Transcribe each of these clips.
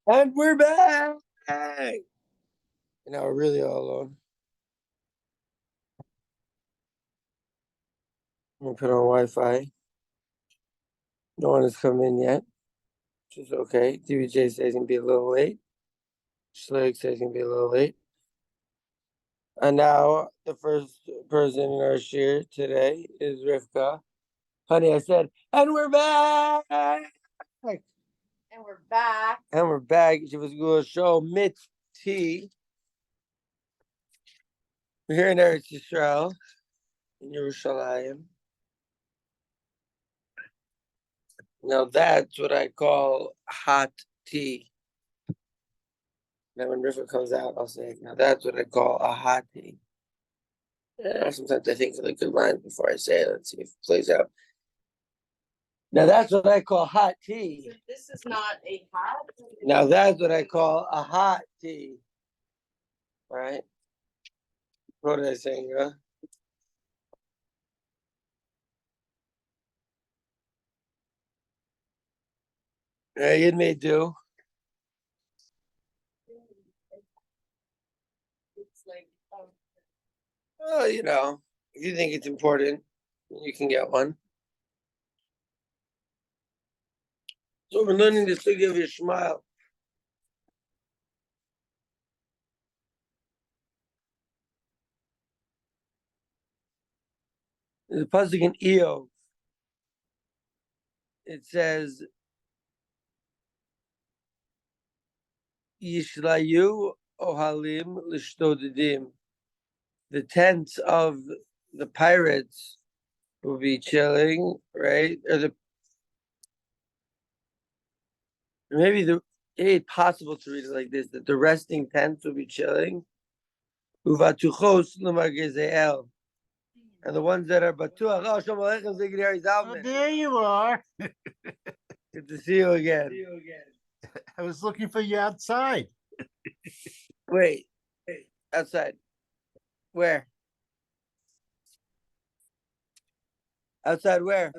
And we're back. And now we're really all alone. I'm gonna put on Wi-Fi. No one has come in yet, which is okay. DBJ says he's gonna be a little late. Schleg says he's gonna be a little late. And now the first person in our shir today is Rivka. Honey, I said, and we're back. And we're back. And we're back. She was going to show Mitzti. We're here in Eretz Yisrael, in Yerushalayim. Now that's what I call hot tea. Now when Rivka comes out, I'll say, now that's what I call a hot tea. Sometimes I think of a good line before I say it. Let's see if it plays out. Now that's what I call hot tea. So this is not a hot. Now that's what I call a hot tea. Right? What did I say, huh? It may do. It's like, Well, if you think it's important, you can get one. So we're learning the sugi of Yishmael. There's a pasuk in Eov. It says, Yishlayu ohalim l'shtodidim. The tents of the pirates will be chilling, right? Or it's possible to read it like this, that the resting tents will be chilling. Uvatuchos l'margezeel. And the ones that are batuach, Oh, there you are. Good to see you again. I was looking for you outside. Wait, outside. Where? Outside where?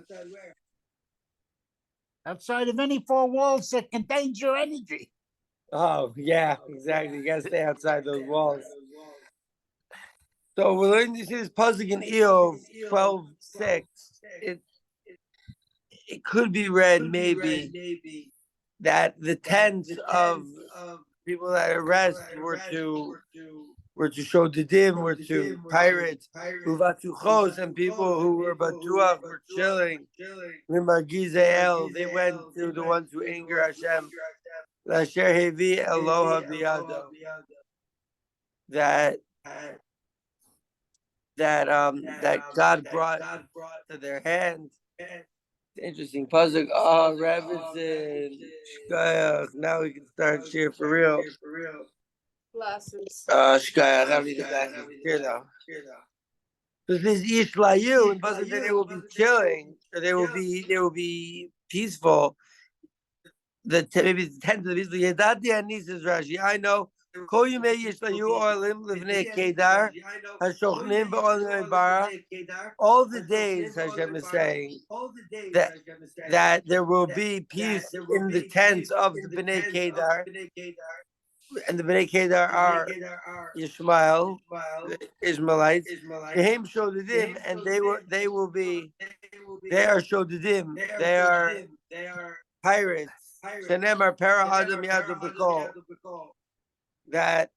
Outside of any four walls that contains your energy. Oh, yeah, exactly. You gotta stay outside those walls. So we're learning to see this pasuk in Eov 12:6. It could be read maybe that the tents of people that arrest were to show didim, were to pirates, uvatuchos, and people who were batuach were chilling. Mimargizael, they went to the ones who anger Hashem. Lasher hevi Eloha biyado. That God brought to their hands. Interesting puzzle. Oh, Robinson. Shkayach. Now we can start cheer for real. glasses. Shkayach. I need the glasses here though. Because this Yishlayu and puzzle that they will be chilling, or they will be peaceful. Maybe the tenth of the Yadati Anis is Rashi. I know. All the days, Hashem is saying, that there will be peace in the tents of the Bnei Kedar. And the Bnei Kedar are Yishmael, the Ishmaelites. Behem Shodadim, and they are Shodadim. They are pirates. Shenemar Para Adam Yadu B'Kol. That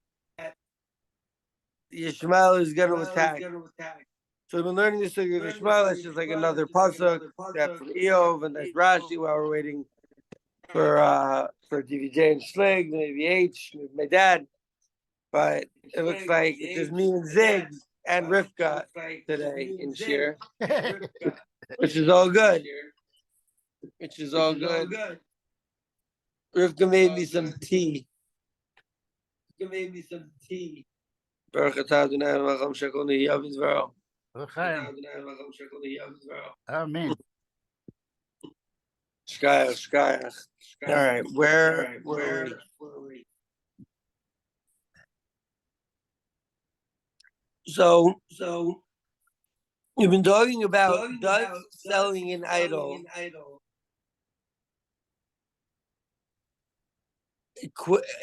Yishmael is going to attack. So we've been learning this sugi of Yishmael. It's just like another pasuk that from Eov and that's Rashi while we're waiting for DVJ and Schleg, maybe H, maybe my dad. But it looks like it's just me and Zig and Rivka today in Shir, which is all good. Rivka made me some tea. Baruch atah Adonai Eloheinu shekol nehiyav v'zvaro. Amen. Shkayach. All right, where were we? So you've been talking about selling an idol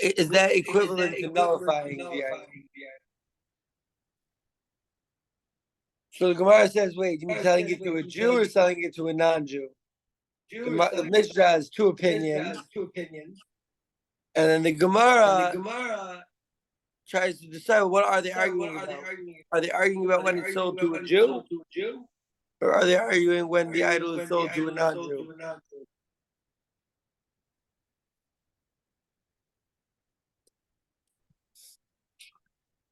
is that equivalent to nullifying the idol? So the Gemara says, wait, you mean selling it to a Jew or selling it to a non-Jew? The Mishnah has two opinions. And then the Gemara tries to decide, what are they arguing about? Are they arguing about when it's sold to a Jew? Or are they arguing when the idol is sold to a non-Jew?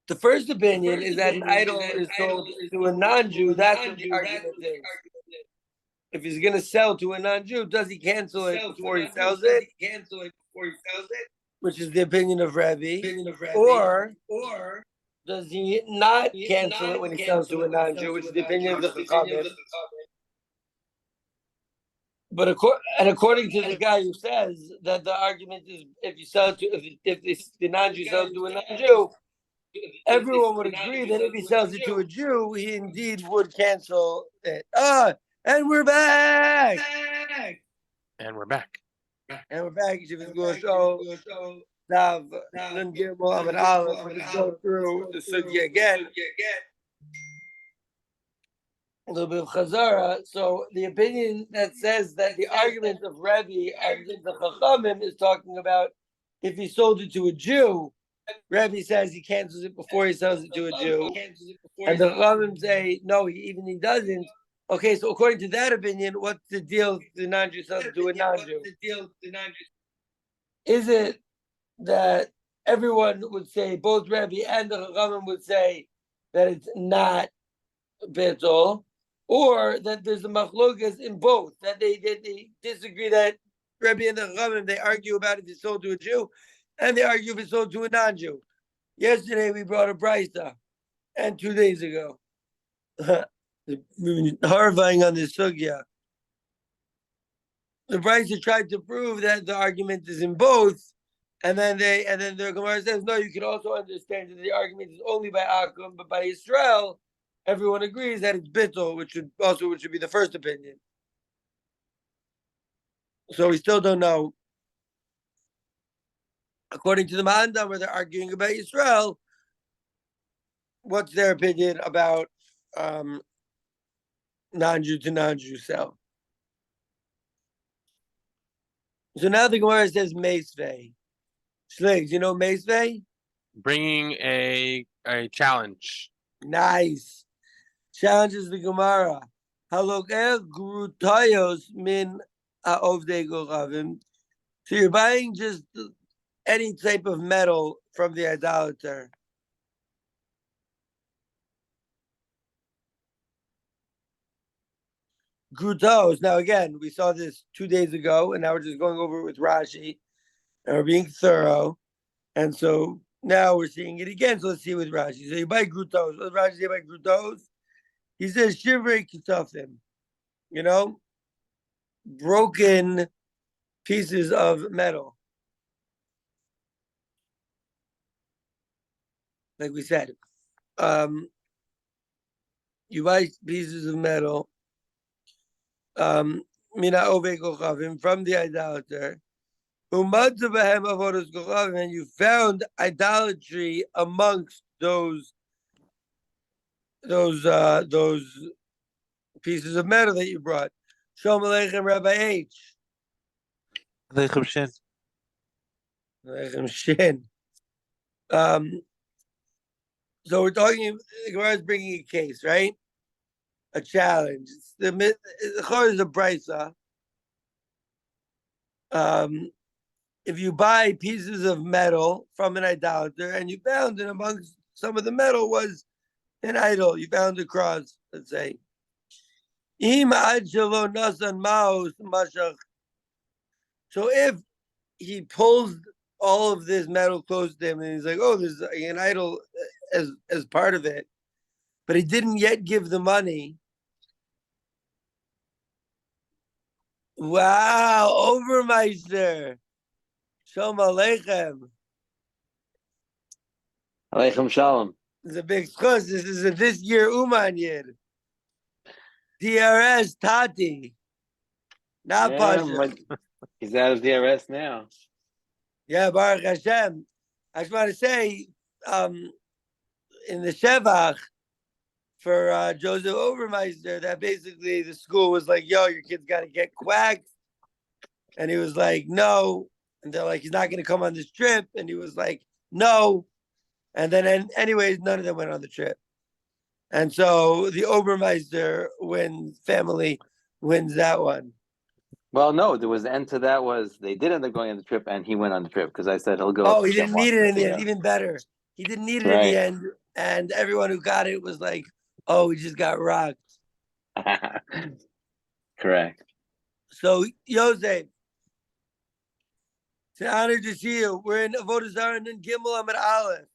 The first opinion is that an idol is sold to a non-Jew. That's what the argument is. If he's going to sell to a non-Jew, does he cancel it before he sells it? Which is the opinion of Rabbi. Or does he not cancel it when he sells to a non-Jew, which is the opinion of the Chachamim? But according to the guy who says that the argument is if you sell it to if the non-Jew sells to a non-Jew, everyone would agree that if he sells it to a Jew, he indeed would cancel it. And we're back. And we're back. And we're back. Now, we're go through the sugya again. A little bit of Chazara. So the opinion that says that the argument of Rebbe and the Chachamim is talking about if he sold it to a Jew, Rebbe says he cancels it before he sells it to a Jew. And the Chachamim say, no, he doesn't. Okay, so according to that opinion, what's the deal if the non-Jew sells it to a non-Jew? Is it that everyone would say, both Rebbe and the Chachamim would say that it's not bittul, or that there's a machlokas in both, that they disagree that Rebbe and the Chachamim, they argue about if it's sold to a Jew, and they argue if it's sold to a non-Jew. Yesterday we brought a brisa, and 2 days ago. We've been horrifying on this sugya. The brisa tried to prove that the argument is in both, and then the Gemara says, no, you can also understand that the argument is only by Akum, but by Israel, everyone agrees that it's bittul, which should be the first opinion. So we still don't know. According to the Ma'andam, where they're arguing about Israel, what's their opinion about non-Jew to non-Jew sell? So now the Gemara says Meisvei. Shleigs, you know Meisvei? Bringing a challenge. Nice. Challenges the Gemara. Haloker grutayos min ha'ovdei goravim. So you're buying just any type of metal from the idolater. Grutos. Now again, we saw this 2 days ago, and now we're just going over it with Rashi, and we're being thorough. And so now we're seeing it again. So let's see with Rashi. So you buy grutos. What does Rashi say about grutos? He says shivrei kitafim. Broken pieces of metal. Like we said, you buy pieces of metal. Mina ove kochavim, from the idolater, and you found idolatry amongst those pieces of metal that you brought. Shalom Aleichem, Rabbi H. Aleichem Shin. Aleichem Shin. So we're talking. The Gemara is bringing a case, right? A challenge. The Chor is a brisa. If you buy pieces of metal from an idolater and you found it amongst some of the metal was an idol, you found a cross, let's say. So if he pulls all of this metal close to him and he's like, oh, there's an idol as part of it, but he didn't yet give the money. Wow, Overmeister. Shalom Aleichem. Aleichem Shalom. It's a big schuss. This is a this year Uman Yid. DRS Tati. Not Pasha. He's out of DRS now. Yeah, Baruch Hashem. I just want to say, in the Shevach for Joseph Obermeister, that basically the school was like, "Yo, your kid's got to get quacked," and he was like, "No," and they're like, "He's not going to come on this trip," and he was like, "No," and then, anyways, none of them went on the trip, and so the Obermeister family wins that one. Well, no, there was the end to that was they did end up going on the trip, and he went on the trip because I said he'll go. Oh, if he Hashem didn't need wants it him in the to, end. Even better, he didn't need it in Right. the end, and everyone who got it was like, "Oh, we just got rocked." yeah. Correct. So, Yosef, it's an honor to see you. We're in Avodah Zara and Gimel Amid Aleph.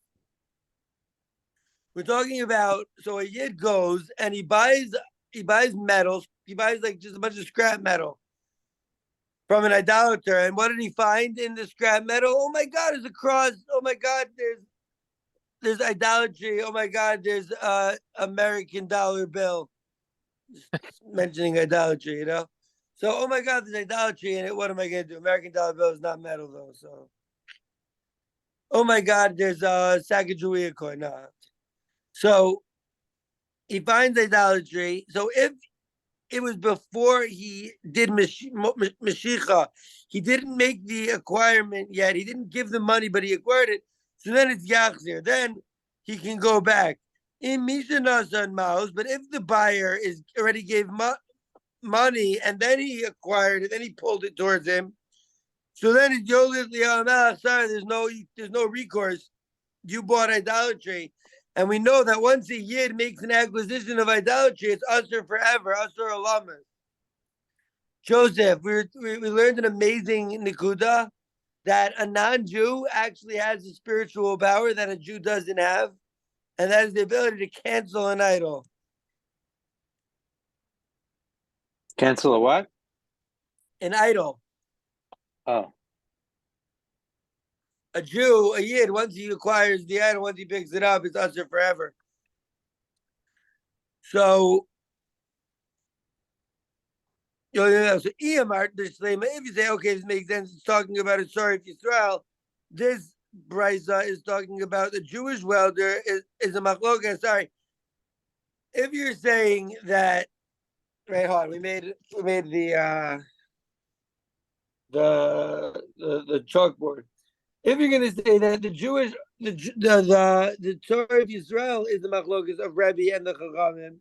We're talking about, so a Yid goes and he buys metals. He buys like just a bunch of scrap metal from an idolater. And what did he find in the scrap metal? Oh my God, there's a cross. Oh my God, there's idolatry. Oh my God, there's American dollar bill. Just mentioning idolatry, you know? So, oh my God, there's idolatry in it. What am I going to do? American dollar bill is not metal, though. So, oh my God, there's a Sacagawea coin. No. So, he finds idolatry. So, if it was before he did Mashiach, he didn't make the acquirement yet. He didn't give the money, but he acquired it. So then it's Yachzir. Then he can go back. In Mishanah Maus, but if the buyer is already gave money and then he acquired it, then he pulled it towards him. So then it's sorry, there's no recourse. You bought idolatry. And we know that once a Yid makes an acquisition of idolatry, it's usher forever, usher alamas. Joseph, we learned an amazing nikuda that a non-Jew actually has a spiritual power that a Jew doesn't have, and that is the ability to cancel an idol. Cancel a what? An idol. Oh. A Jew, a Yid, once he acquires the idol, once he picks it up, it's usher forever. So, so Iyamart disclaimer. If you say, okay, this makes sense, it's talking about a story of Yisrael. This brisa is talking about the Jewish welder is a machloka. Sorry, if you're saying that, right? Hold on, we made the chalkboard. If you're going to say that the Jewish the Torah of Yisrael is the machlokas of Rebbe and the Chachamim,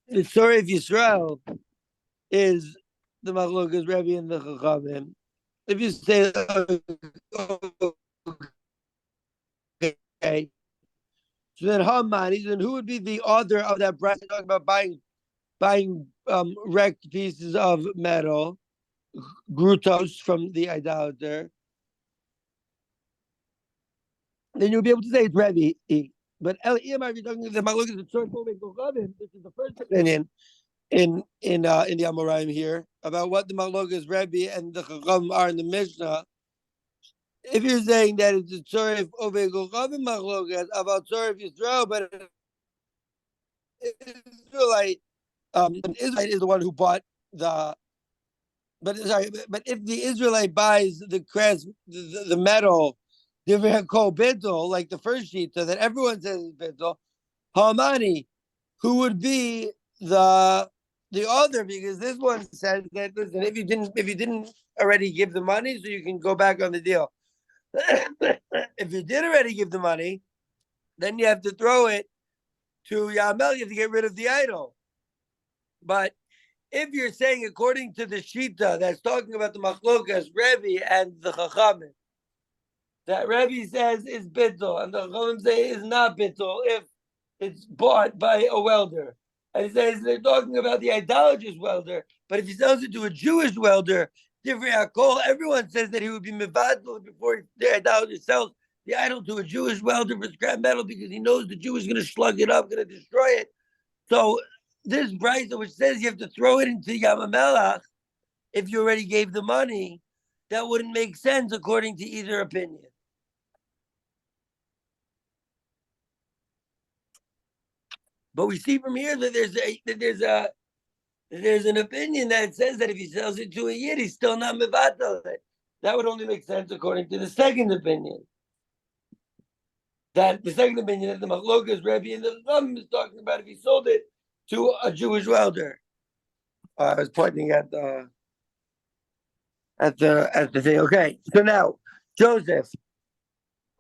the Torah of Yisrael is the machlokas Rebbe and the Chachamim. If you say, okay, so then Hamani, then who would be the author of that brass talking about buying wrecked pieces of metal, grutos from the idolater? Then you'll be able to say it's Rebbe. But El Iyamar, if you're talking about the Chachamim, this is the first opinion in the Amoraim here about what the Machlokas Rebbe and the Chacham are in the Mishnah. If you're saying that it's the Torah of Ovei Gochavim Machlokas about Torah of Yisrael, but Israelite, an Israelite is the one who bought the. But if the Israelite buys the crest, the metal, the called bidol, like the first sheet, so that everyone says is bidol, Hamani, who would be the other, because this one says that, listen, if you didn't already give the money, so you can go back on the deal. If you did already give the money, then you have to throw it to Yamel. You have to get rid of the idol. But if you're saying according to the Shita that's talking about the Machlokas, Rebbe and the Chachamim, that Rebbe says is bittul and the Chachamim say is not bittul if it's bought by a welder. And he says they're talking about the idolatrous welder, but if he sells it to a Jewish welder, everyone says that he would be mevadel before the idolater sells the idol to a Jewish welder for scrap metal because he knows the Jew is going to slug it up, going to destroy it. So this brisa, which says you have to throw it into Yamamelach if you already gave the money, that wouldn't make sense according to either opinion. But we see from here that there's There's an opinion that says that if he sells it to a yid, he's still not mevatel it. That would only make sense according to the second opinion. That the second opinion that the Machlokas Rebbe and the Chum is talking about if he sold it to a Jewish welder. I was pointing at the thing. Okay, so now Joseph,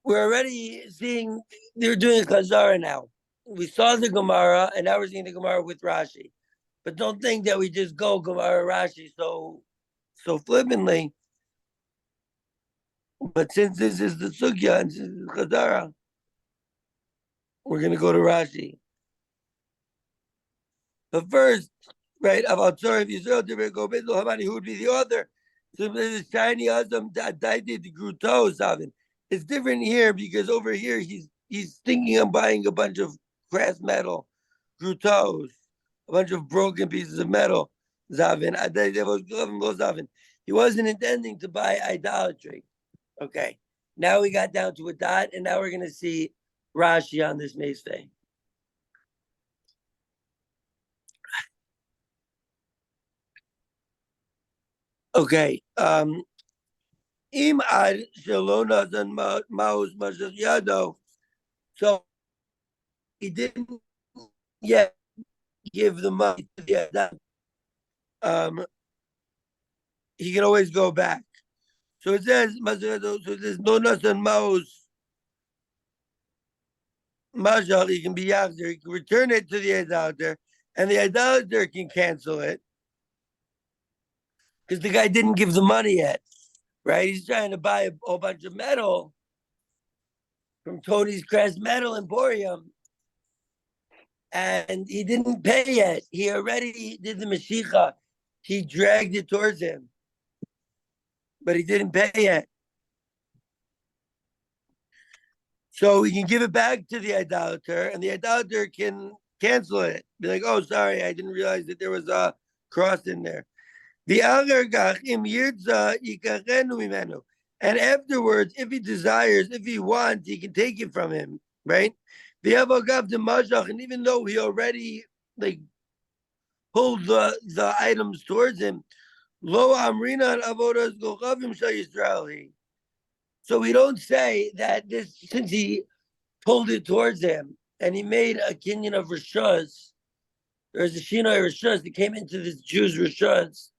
we're already seeing they're doing Chazara now. We saw the Gemara, and now we're seeing the Gemara with Rashi. But don't think that we just go Gemara Rashi so flippantly. But since this is the Sugya and this is Chazara, we're going to go to Rashi. But first, right, about Zarah of Yisrael, who would be the author? So this shiny Azam that did the Gruto Savin. It's different here because over here he's thinking of buying a bunch of crass metal, Grutos, a bunch of broken pieces of metal. Zavin. He wasn't intending to buy idolatry. Okay. Now we got down to a dot, and now we're gonna see Rashi on this Meisvei. Okay. Im ad shalona zan maus mashas yado. So he didn't yet give the money to the he can always go back. So it says, no nasan maus mashal, he can be yachzer, he can return it to the idolater, and the idolater can cancel it. Because the guy didn't give the money yet, right? He's trying to buy a whole bunch of metal from Tony's Crass Metal Emporium, and he didn't pay yet. He already did the Mashiach. He dragged it towards him, but he didn't pay yet. So he can give it back to the idolater, and the idolater can cancel it. Be like, oh, sorry, I didn't realize that there was a cross in there. The and afterwards, if he desires, if he wants, he can take it from him, right? The and even though he already pulled the items towards him, lo amrina avodas gochavim shel Yisrael. So we don't say that this, since he pulled it towards him and he made a kinyan of rishus, there's a shinoi rishus that came into this Jew's rishus.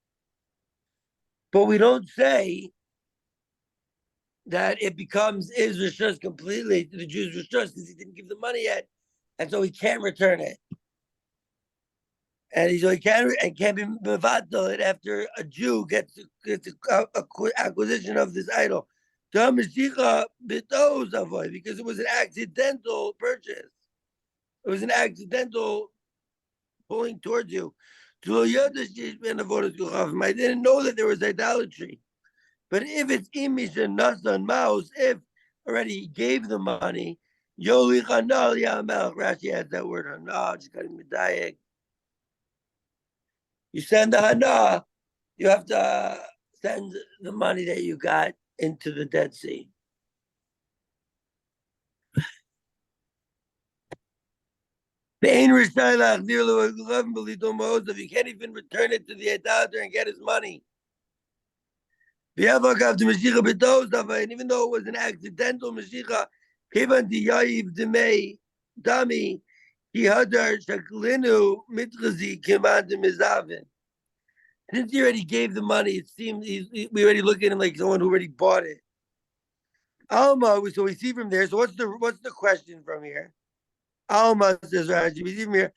But we don't say that it becomes his rishus completely to the Jew's rishus because he didn't give the money yet, and so he can't return it. And he can't be mevatel it after a Jew gets acquisition of this idol. Because it was an accidental purchase. It was an accidental pulling towards you. I didn't know that there was idolatry. But if it's imish and nasan mouse, if already he gave the money, Rashi has that word hana, just got medayek. You send the hana, you have to send the money that you got into the Dead Sea. If you can't even return it to the idolater and get his money. And even though it was an accidental Mashiach, since he already gave the money, it seems we already look at him like someone who already bought it. Alma, so we see from there. So what's the question from here? Alma says Rashi, we see from here.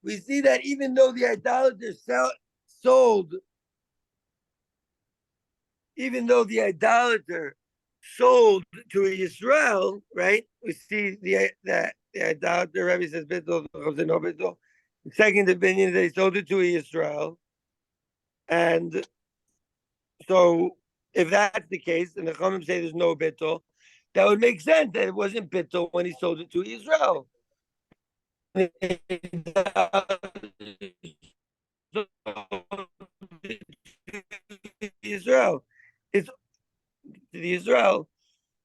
We see that even though the idolater sold, to Israel, right? We see that the idolater, Rebbe says, no bittul. The second opinion is they sold it to Israel. And so if that's the case, and the Chachamim say there's no bittul, that would make sense that it wasn't bittul when he sold it to Israel. Israel. It's to the Israel.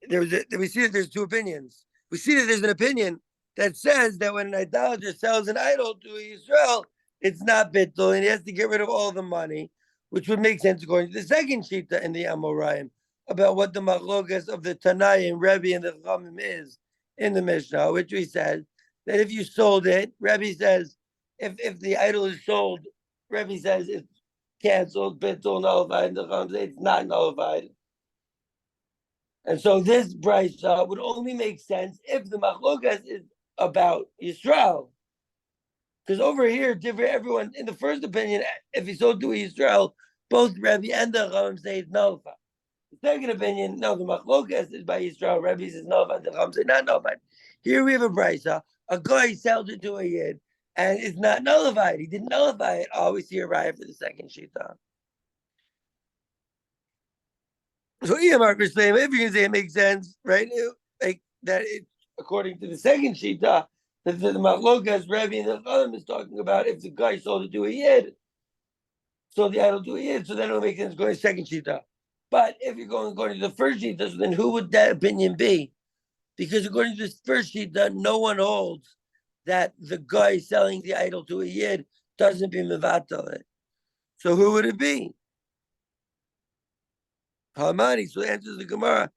We see that there's two opinions. We see that there's an opinion that says that when an idolater sells an idol to Israel, it's not bittul, and he has to get rid of all the money, which would make sense according to the second shita in the Amoraim about what the machlokas of the Tanaim, Rebbe, and the Chachamim is in the Mishnah, which we said that if you sold it, Rebbe says if the idol is sold, Rebbe says it's canceled, bittul, nullified, and the Chachamim say it's not nullified. And so this brisa would only make sense if the machlokas is about Yisrael. Because over here, everyone, in the first opinion, if he sold to Yisrael, both Rebbe and the Chachamim say it's nullified. The second opinion, no, the machlokas is by Yisrael. Rebbe says nullified, the Chachamim say not nullified. Here we have a brisa. A guy sells it to a yid, and it's not nullified. He didn't nullify it. Always see a riot for the second shita. So if you can say it makes sense, right? Like that, it according to the second shita, that the machlokas Rebbe and the Chachamim is talking about if the guy sold it to a yid, sold the idol to a yid, so then it will make sense going to second shita. But if you're going according to the first shita, so then who would that opinion be? Because according to the first shita, no one holds that the guy selling the idol to a yid doesn't be mevatel it. So who would it be? Hamani, so answers the Gemara.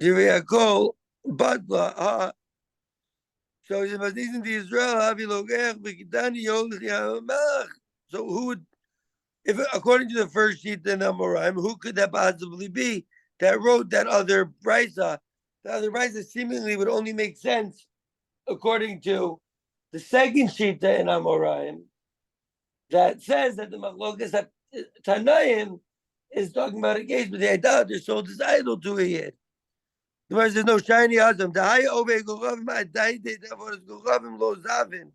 Yiriakol Batla. So he must listen to Israel. So who would, if according to the first sheet in Amoraim, who could that possibly be that wrote that other brisa? The other brisa seemingly would only make sense according to the second sheet in Amoraim that says that the machlokas that Tanaim is talking about a case where the idolater sold his idol to a yid. The Gemara says no shiny adam. The high obey gochavim adayde davor gochavim lo zavin.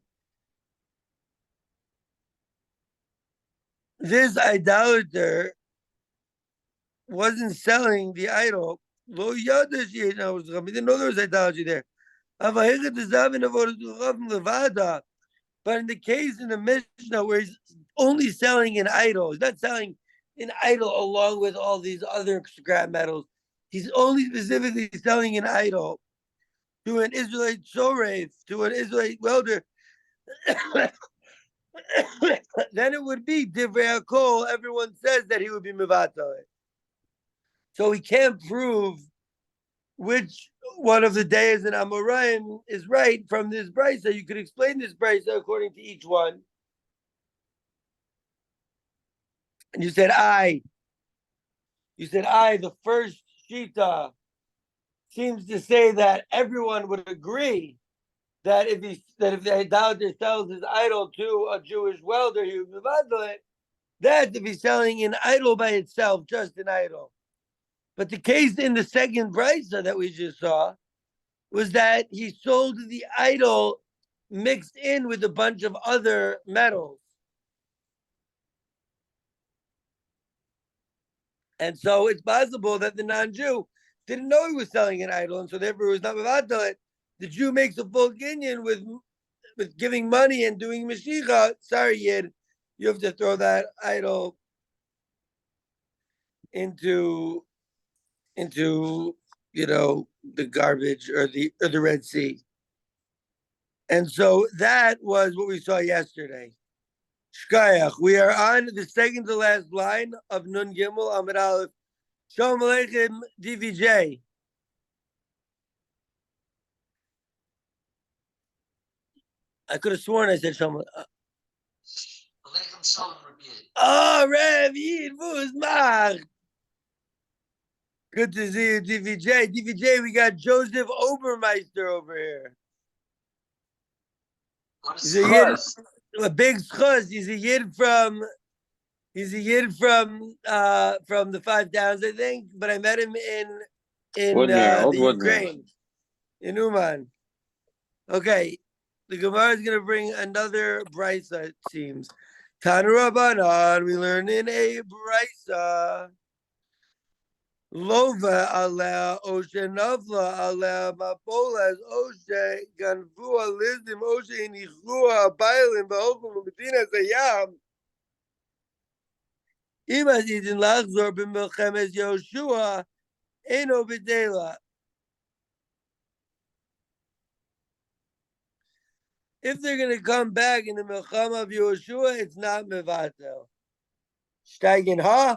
This idolater wasn't selling the idol. Lo yadash yedna. He didn't know there was idolatry there. Avahichet the zavin davor gochavim levada. But in the case in the Mishnah where he's only selling an idol, he's not selling an idol along with all these other scrap metals. He's only specifically selling an idol to an Israelite sorev, to an Israelite welder. Then it would be divrei hakol. Everyone says that he would be mevatel. So we can't prove which one of the days in Amoraim is right from this brisa. You could explain this brisa according to each one. And you said the first shita seems to say that everyone would agree that if the idolater sells his idol to a Jewish welder, he would mevatel it. That if he's selling an idol by itself, just an idol. But the case in the second brisa that we just saw was that he sold the idol mixed in with a bunch of other metals. And so it's possible that the non-Jew didn't know he was selling an idol, and so therefore it was not mevatel it. The Jew makes a full kinyan with giving money and doing mashicha. Sorry, Yid, you have to throw that idol into the garbage or the Red Sea. And so that was what we saw yesterday. Shkayach. We are on the second to last line of Nun Gimel Amid Aleph. Shalom Aleichem DVJ. I could have sworn I said Shalom. Aleichem Shalom, Rabbi. Oh, Rev Yid Vuzmach. Good to see you, DVJ. DVJ, we got Joseph Obermeister over here. What is He's a it? yid, a big schus. He's a yid from the Five Towns, I think. But I met him in Woodmere, Old the Woodmere. Ukraine, in Uman. Okay, the Gemara is going to bring another brisa, it seems. Tanu Rabbanan, we learn in a brisa. Lova alea oshe navla alea mapolas oshe ganvua lizdim oshe inichua bailim ba'okum u'medina zayam imas idin lachzor b'melchemes Yoshua eno b'dela. if they're gonna come back in the Milchama of Yehoshua, it's not mevatel. Shteigin, huh?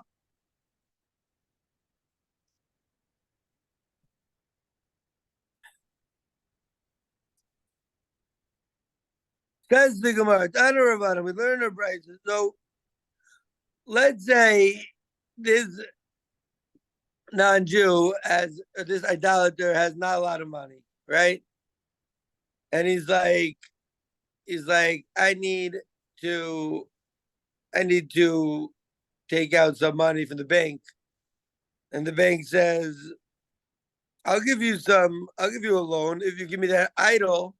Says the Gemara, Tana Ravana, we learn our Brisa. So let's say this non-Jew has this idolater has not a lot of money, right? And he's like, I need to take out some money from the bank. And the bank says, I'll give you a loan if you give me that idol.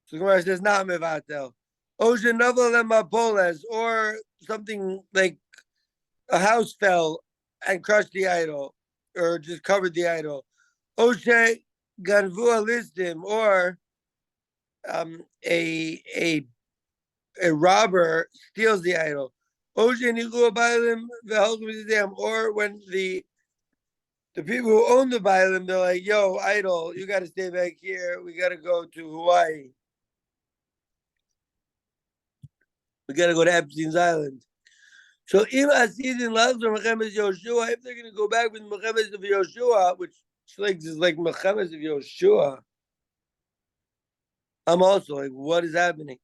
So the Gemara says, not mevatel. Or something like a house fell and crushed the idol, or just covered the idol. Oshe ganvua listim, or a robber steals the idol. Or when the people who own the Bailim, they're like, yo, idol, you got to stay back here. We got to go to Hawaii. We got to go to Epstein's Island. So if Asidin loves Mechemes Yoshua, if they're going to go back with Mechemes of Yoshua, which is like Mechemes of Yoshua, I'm also like, what is happening?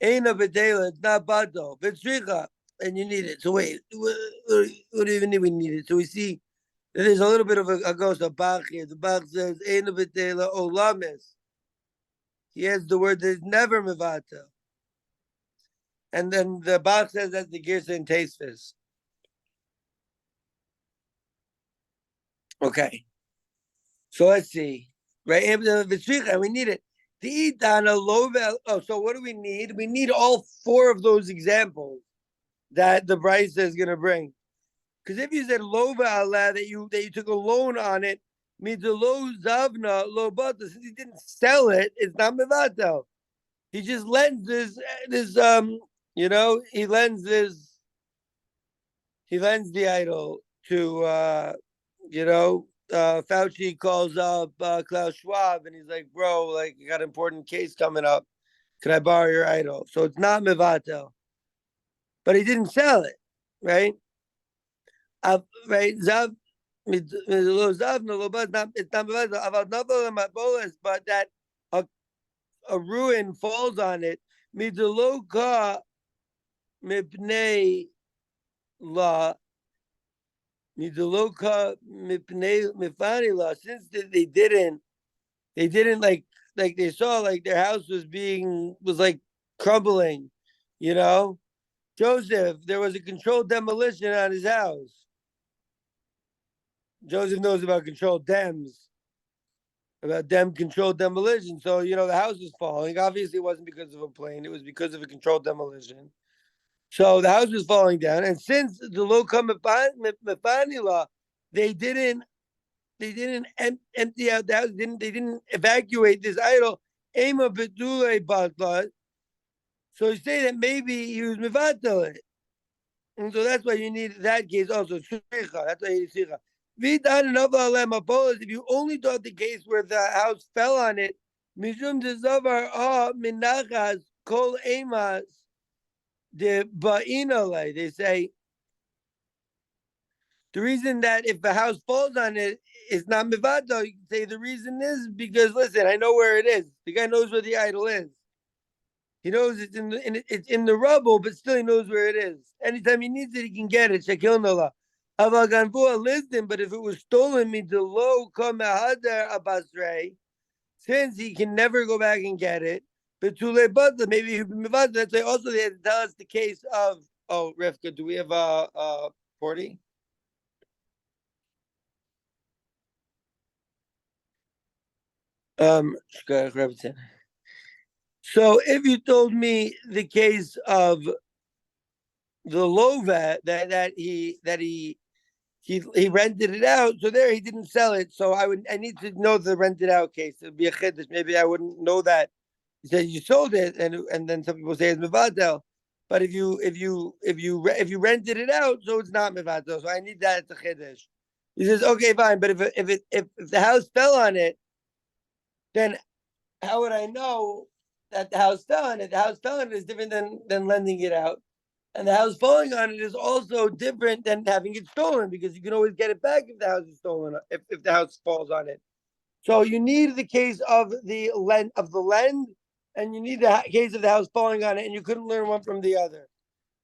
Ain't a Betela, it's not Bato, Betricha, and you need it. So wait, what do you even need? We need it. So we see that there's a little bit of a ghost of Bach here. The Bach says, Ain't a Betela, Olamis. He has the word that is never Mevata. And then the Bach says that the Girsa and Tasfis. Okay. So let's see. Right? And we need it. So what do we need? We need all four of those examples that the Brisa is going to bring. Because if you said Lova Allah, that you took a loan on it, means the lo zavna lo bata, since he didn't sell it, it's not mevatel. He just lends this he lends the idol to Fauci calls up Klaus Schwab and he's like, bro, like you got an important case coming up. Can I borrow your idol? So it's not mevatel. But he didn't sell it, right? Right? Zav it's not mevatel, but that a ruin falls on it. Midloka mipnei la. Midloka mipnei mifani la. Since they didn't like they saw like their house was like crumbling, Joseph, there was a controlled demolition on his house. Joseph knows about controlled dems. About them controlled demolition. So, the house was falling. Obviously, it wasn't because of a plane. It was because of a controlled demolition. So the house was falling down. And since the low-come mefani law, they didn't empty out the house. They didn't evacuate this idol. Ema bedule batla. So you say that maybe he was mevatel it. And so that's why you need that case also. That's why you need sricha. If you only thought the case where the house fell on it, Mishum dezavar minachas kol emas de ba'inale. They say the reason that if the house falls on it, it's not mivato. You can say the reason is because listen, I know where it is. The guy knows where the idol is. He knows it's in the rubble, but still he knows where it is. Anytime he needs it, he can get it. Shekil nola. But if it was stolen, since he can never go back and get it, but maybe that's why also they had to tell us the case of Rivka. Do we have a 40? So if you told me the case of the Lova that he rented it out, so there he didn't sell it. So I need to know the rented out case. It'd be a chiddush. Maybe I wouldn't know that. He said you sold it, and then some people say it's mevadel. But if you rented it out, so it's not mevadel. So I need that. It's a chiddush. He says okay, fine. But if the house fell on it, then how would I know that the house fell on it. The house fell on it is different than lending it out. And the house falling on it is also different than having it stolen, because you can always get it back if the house is stolen, if the house falls on it. So you need the case of the lend, and you need the case of the house falling on it, and you couldn't learn one from the other.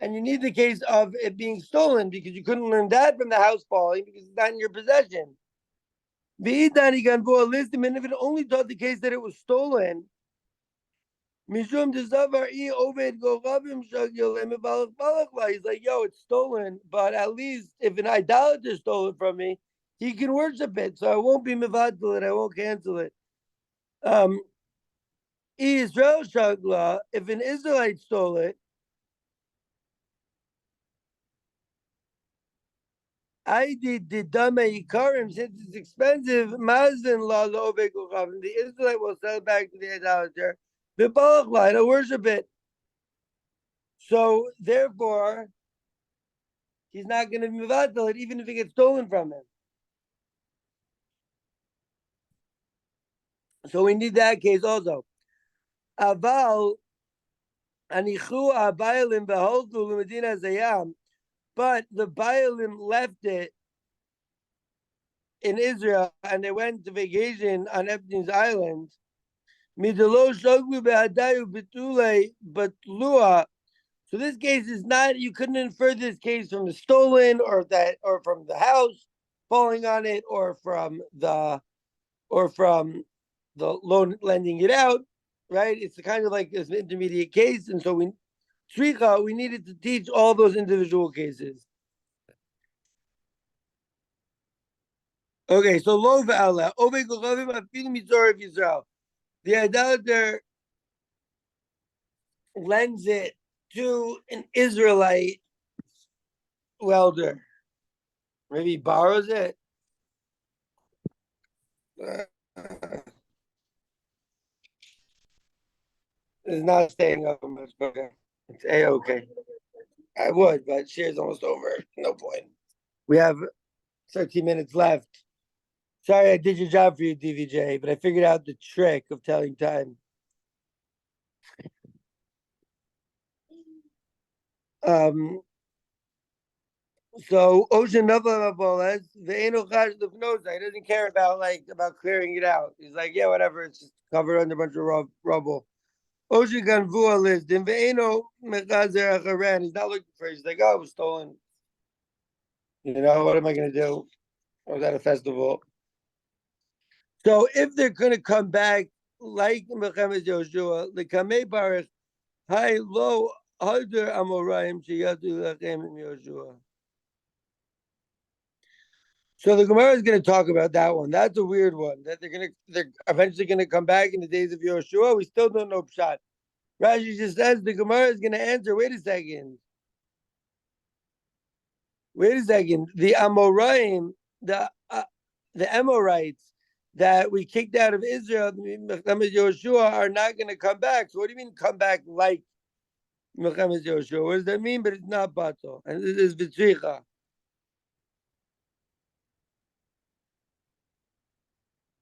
And you need the case of it being stolen, because you couldn't learn that from the house falling, because it's not in your possession. V'idani ganvu listim, and if it only taught the case that it was stolen, Mishum desavar I oved goravim shagilem balach balachla. He's like, yo, it's stolen, but at least if an idolater stole it from me, he can worship it, so I won't be mevadel it. I won't cancel it. Israel shagla. If an Israelite stole it, I did dame ikarim, since it's expensive. Mazin la oved goravim. The Israelite will sell it back to the idolater. The balachla, to worship it. So therefore, he's not going to be mevatel it, even if it gets stolen from him. So we need that case also. Aval anichu abayalim beholdu l'medina zayam, but the bayalim left it in Israel and they went to vacation on Epstein's island. Midelo shoglu behadayu betule batlua. So this case is not, you couldn't infer this case from the stolen or from the house falling on it or from the loan lending it out, right? It's kind of like this intermediate case, and so we needed to teach all those individual cases. Okay, so lo ve'ala ove golavim afil mitzor of Yisrael. The idolater lends it to an Israelite welder. Maybe he borrows it. It's not staying up much, but it's a-okay. I would, but share's almost over. No point. We have 13 minutes left. Sorry I did your job for you, DVJ, but I figured out the trick of telling time. So Ocean Nova the Eno Chash he doesn't care about clearing it out. He's like, yeah, whatever, it's just covered under a bunch of rubble. Ocean Ganvua lived in Ve'eno Mechazer Acharan. He's not looking for it. He's like, oh, it was stolen. You know, what am I gonna do? I was at a festival. So if they're gonna come back like Mechamed Yoshua, the Kamei Baruch, Hi Lo Harder Amoraim Sheyadu Lachem Yoshua. So the Gemara is going to talk about that one. That's a weird one. That they're eventually going to come back in the days of Yoshua. We still don't know Pshat. Rashi just says the Gemara is going to answer. Wait a second. The Amoraim, the Amorites that we kicked out of Israel, Mechamed Yoshua, are not going to come back. So what do you mean come back like Mechamed Yoshua? What does that mean? But it's not Bato. And this is Vitzricha.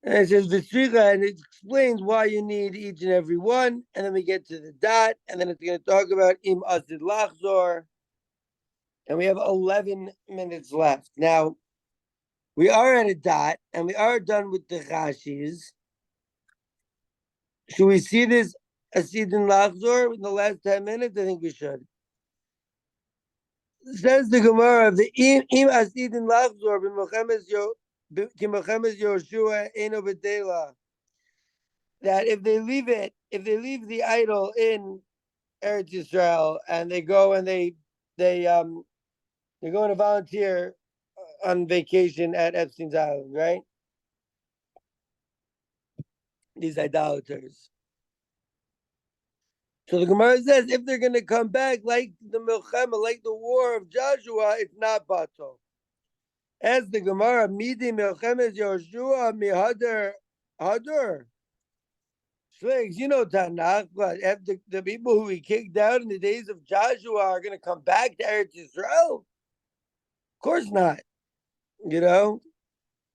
And it says Vitzricha, and it explains why you need each and every one. And then we get to the dot, and then it's going to talk about Im Asid Lachzor. And we have 11 minutes left. Now, we are at a dot, and we are done with the Rashis. Should we see this Asid Lachzor in the last 10 minutes? I think we should. Says the Gemara of the Im Asid Lachzor that if they leave the idol in Eretz Yisrael and they go and they're going to volunteer on vacation at Epstein's Island, right? These idolaters. So the Gemara says if they're going to come back like the Milchama, like the war of Joshua, it's not Bato. As the Gemara, Midi Melchemes Yoshua Mihadar Hadar. Slaves, you know Tanakh, but the people who we kicked out in the days of Joshua are going to come back to Eretz Yisrael? Of course not. You know?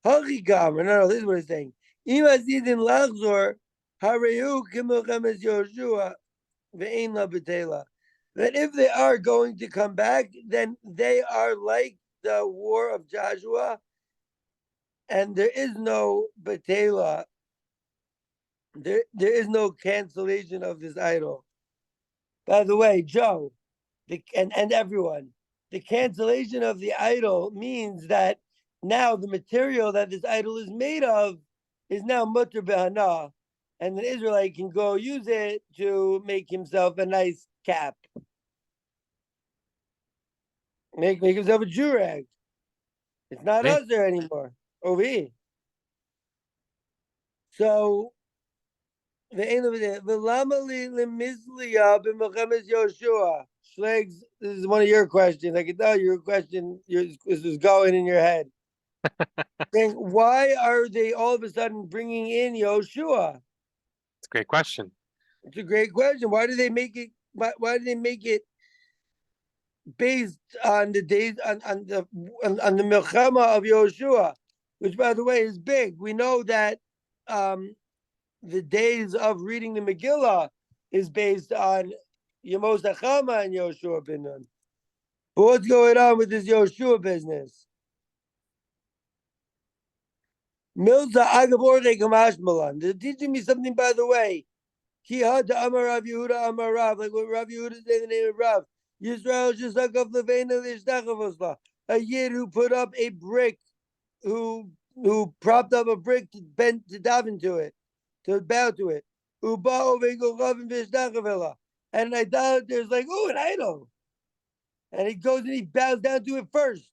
Hachigam. No, this is what it's saying. Imazidin Lachzor, Hareu kimilchemes Yoshua ve'ein la b'tela. That if they are going to come back, then they are like the war of Joshua, and there is no betela. There is no cancellation of this idol. By the way, Joe, and everyone, the cancellation of the idol means that now the material that this idol is made of is now mutter behana, and the Israelite can go use it to make himself a nice cap, make himself a jurag. It's not Hey. us there anymore. Over here. So the end of it. V'lamali lemizliya b'melchemes Yoshua. Schlegs, this is one of your questions. I can tell your question. This is going in your head. Saying, why are they all of a sudden bringing in Yoshua? It's a great question. It's a great question. Why do they make it? Why do they make it based on the days on the milchama of Yoshua, which, by the way, is big. We know that the days of reading the Megillah is based on Yemos Hachama and Yoshua ben Nun. But what's going on with this Yoshua business? Milza Agaborge Kamash Malan. They're teaching me something, by the way. Kiha to Amar Rav Yehuda Amar Rav, like what Rav Yehuda said in the name of Rav. Yisrael Shesakov Levena Lishtachavosla. A yid who put up a brick, who propped up a brick to bend to dive into it, to bow to it. Uba Ovego Ravim Vishtachavela. And an idolater is like, oh, an idol. And he goes and he bows down to it first.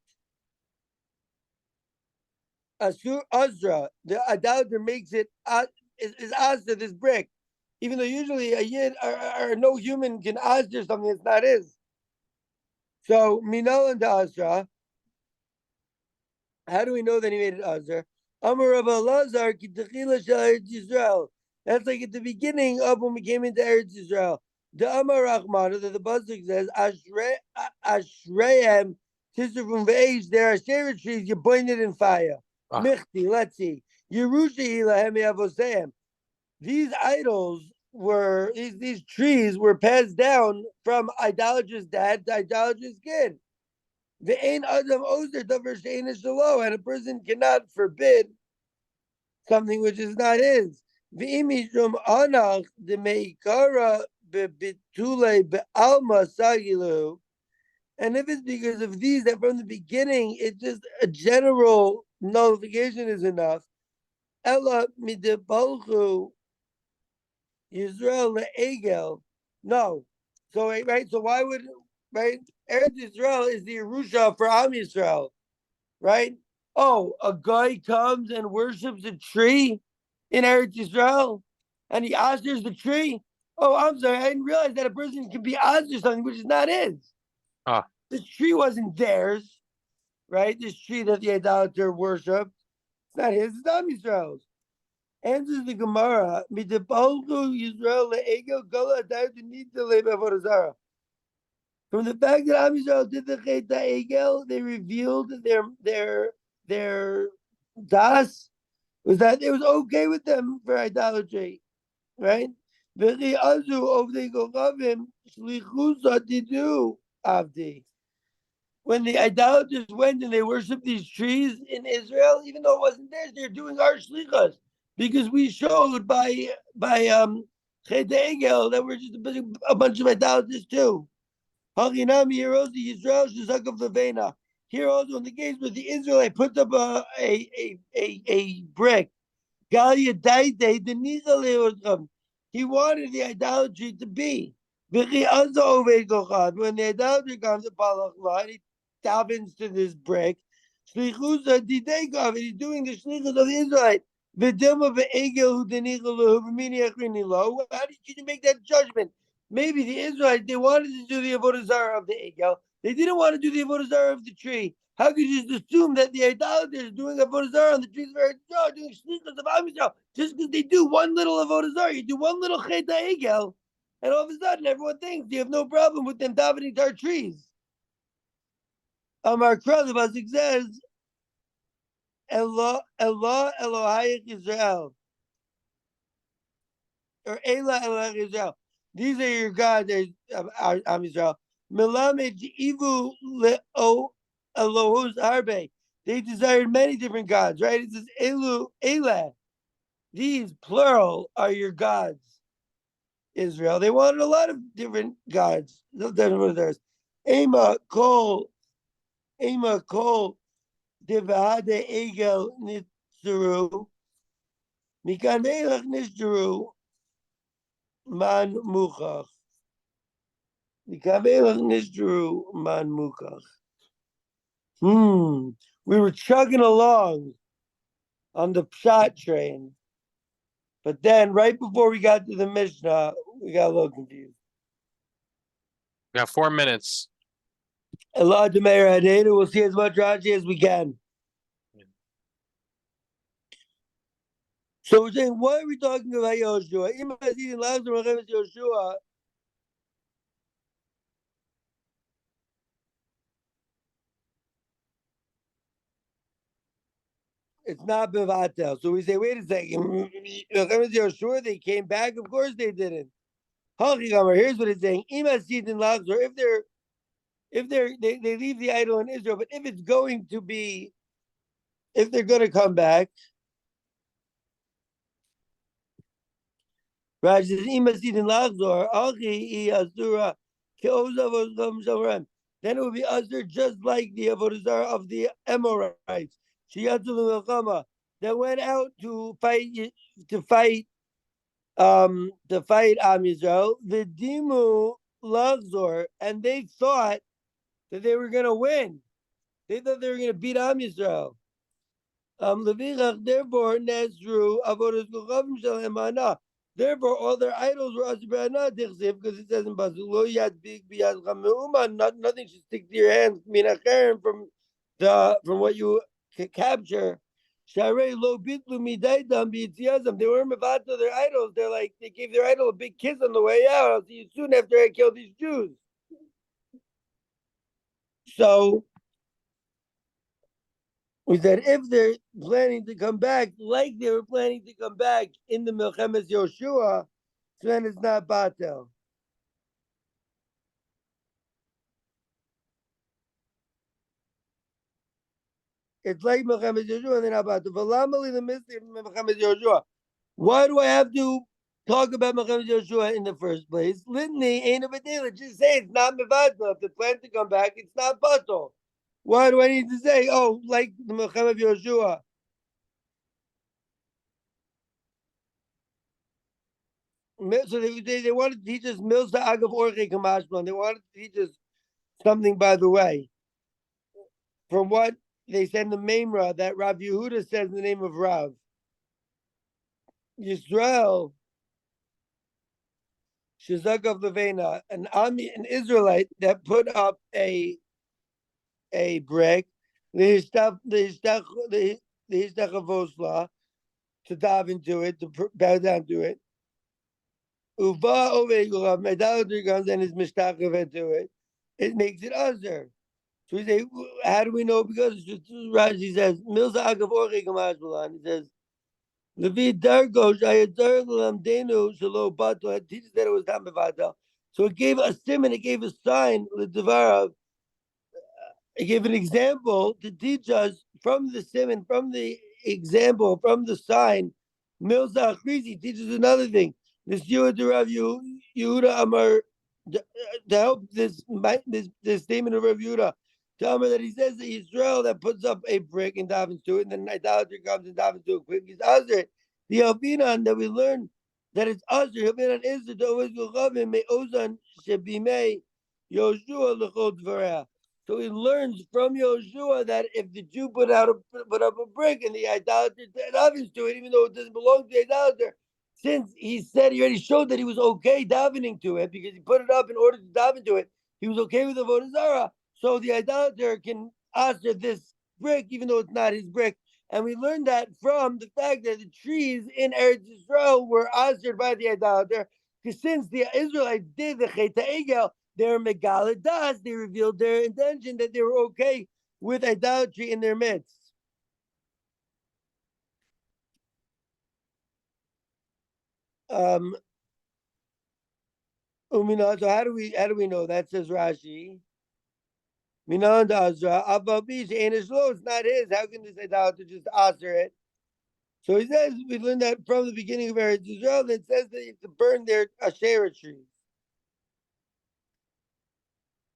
Asur Azra, the idolater makes it is Azra, this brick. Even though usually a yid or no human can Azra something that's not his. So Minol and Azra, how do we know that he made it Azra? Amar Rav Elazar Kitachila Shel Yisrael. That's like at the beginning of when we came into Eretz Yisrael. The Amar Rahman, that the pasuk says, Ashreim Tisrufum Ve'esh. There are share trees you pointed in fire. Michti, let's see. Yerusha Ilahem Yavoseim. These idols were these trees were passed down from idolatrous dad to idolatrous kid. The ain adam ozer davar she'ein shelo, and a person cannot forbid something which is not his. V'imishum anach de meikara bebitule be'alma sagilu. And if it's because of these that from the beginning it's just a general nullification is enough. Ella midebalchu Yisrael le'egel. No. So right. So why would Eretz Yisrael is the Yerusha for Am Yisrael, right? Oh, a guy comes and worships a tree in Eretz Yisrael, and he osters the tree. Oh, I'm sorry, I didn't realize that a person can be oster something which is not his. This tree wasn't theirs, right? This tree that the idolater worshipped, it's not his. It's Am Yisrael's. Answers the Gemara, Yisrael Avodah Zara. From the fact that Am Yisrael did the Chet Egel, they revealed their das was that it was okay with them for idolatry, right? When the idolaters went and they worshipped these trees in Israel, even though it wasn't theirs, they're doing our shlichus. Because we showed by Chet Egel that we're just a bunch of idolaters too. Here also in the case where the Israelite put up a brick, he wanted the idolatry to be. When the idolatry comes to Balach, he davens to this brick. He's doing the shlichus of the Israelite. How did you make that judgment? Maybe the Israelites, they wanted to do the Avodah Zara of the Egel. They didn't want to do the Avodah Zara of the tree. How could you just assume that the idolaters is doing Avodah Zara on the trees of Eretz Yisrael, doing shlichus of Am Yisrael, just because they do one little Avodah Zara, you do one little Chet Egel, and all of a sudden everyone thinks you have no problem with them davening to our trees. Amar Kra, the pasuk says, Elohayich Israel. or Ela Elach Israel. These are your gods, Am Israel. Melamed Ivu Leo Elohus Harbe. They desired many different gods, right? It says Elu Elah. These plural are your gods, Israel. They wanted a lot of different gods. Ema Kol Devade Egel Nitzuru Mikan Melech Nitzuru Man Muchach. Mikan Melech Nitzuru Man Muchach. We were chugging along on the Pshat train, but then right before we got to the Mishnah, we got a little confused. We got 4 minutes. Allah Demeir Hadeda, we'll see as much Rashi as we can. So we're saying, why are we talking about Yoshua? It's not Bevatel. So we say, wait a second. Yoshua, they came back? Of course they didn't. Here's what it's saying. If they leave the idol in Israel, but if it's going to be, if they're going to come back, Rashi says, then it would be Azur just like the Avodah Zara of the Amorites. That went out to fight Am Yisrael, the Dimu Lachzor, and they thought that they were gonna win. They thought they were gonna beat Am Yisrael. Therefore, Nezru Avodah Zara. Therefore, all their idols were asibana because it says in Pasuk, "Lo yad big biyad chameuma." Nothing should stick to your hands. Minacherem from what you can capture. Sharei lo bitlu midaydam b'yitziyazam. They weren't about to their idols. They're like they gave their idol a big kiss on the way out. I'll see you soon after I kill these Jews. So we said if they're planning to come back, like they were planning to come back in the Milchemes Yoshua, then it's not Batel. It's like Milchemes Yoshua and then not Batel. V'lamali the mystery of Milchemes Yoshua. Why do I have to talk about Milchemes Yoshua in the first place? Litany ain't a badila. Just say it's not Mevatel. If they plan to come back, it's not Batel. Why do I need to say, oh, like the Milchemes Yoshua? So they wanted to teach us Milsa Agav Orche Kamashman. They wanted to teach us something, by the way. From what they said in the Memra that Rav Yehuda says in the name of Rav. Yisrael, Shazak of Levena, an Israelite that put up a brick, the Hishtachavosla, to dive into it, to bow down to it. Uva Ovegulav, Medalladri comes and is Mishtachav to it. It makes it Azar. So we say, how do we know? Because Rashi says, Milza Agav Orche Kamash Balan. He says, Levi Dargosh, Ayadar Lamdenu, Shalo Bato, it teaches that it was not Bevadal. So it gave a simon, it gave a sign, L'Devarav. It gave an example to teach us from the simon, from the example, from the sign. Milza Achrizi teaches another thing. This Yehuda Amar, to help this statement of Rav Yehuda, tell me that he says that Israel that puts up a brick and davens to it, and then idolatry comes and davens to it quick. He's Azir. The Albinan that we learn that it's Azir. Albinan is the always Luchavim me Ozan Shebimei Yoshua Lechol Dvareh. So he learns from Yoshua that if the Jew put up a brick and the idolater davens to it, even though it doesn't belong to the idolater, since he said he already showed that he was okay davening to it because he put it up in order to daven to it, he was okay with the Avodah Zara. So the idolater can answer this brick, even though it's not his brick. And we learned that from the fact that the trees in Eretz Yisrael were answered by the idolater, because since the Israelites did the Chet Egel, they're megaladas, they revealed their intention that they were okay with idolatry in their midst. Umina. So how do we know that? Says Rashi. Minan Azra Abba Bish ain't his law. It's not his. How can they say that to just answer it? So he says we learned that from the beginning of Eretz Israel. That says that you have to burn their Asherah trees.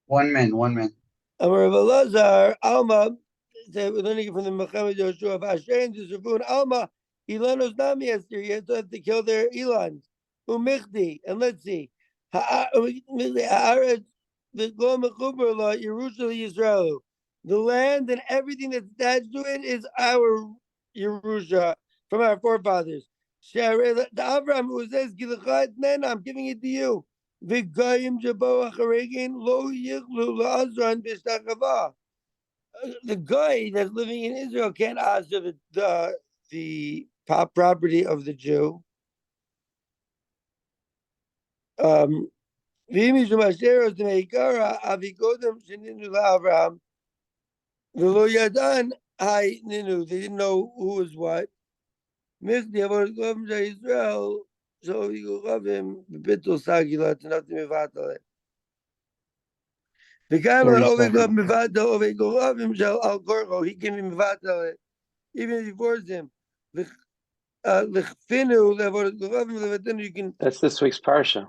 1 minute, 1 minute. Amar Rav Elazar Alma. We're learning it from the Muhammad Yoshua of Asherah and Zervun Alma. Ilanos Nami Esther. You have to kill their Elons. Umichdi. And let's see. Haaretz Yerushalayim Yisrael. The land and everything that's attached to it is our Yerusha from our forefathers. The Abraham who says, I'm giving it to you. The guy that's living in Israel can't ask the property of the Jew. They didn't know who was what. Israel, so you love him. Bitul Sagila to not to Mivatal. The guy will always love Mivatal, always go love him. Shall Al Gorgo, he can be Mivatal even if he forced him. You can. That's this week's parsha.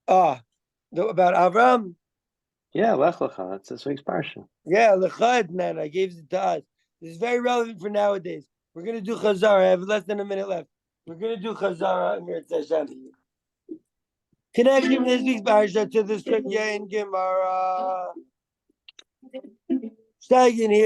About Avram. Yeah, Lech Lecha. That's this week's parsha. Yeah, Lecha man, I gave it to us. This is very relevant for nowadays. We're gonna do Chazara. I have less than a minute left. We're gonna do Chazara and Mirz Hashem. Connecting this week's parsha to the Trickier in Gemara. Shteigin here.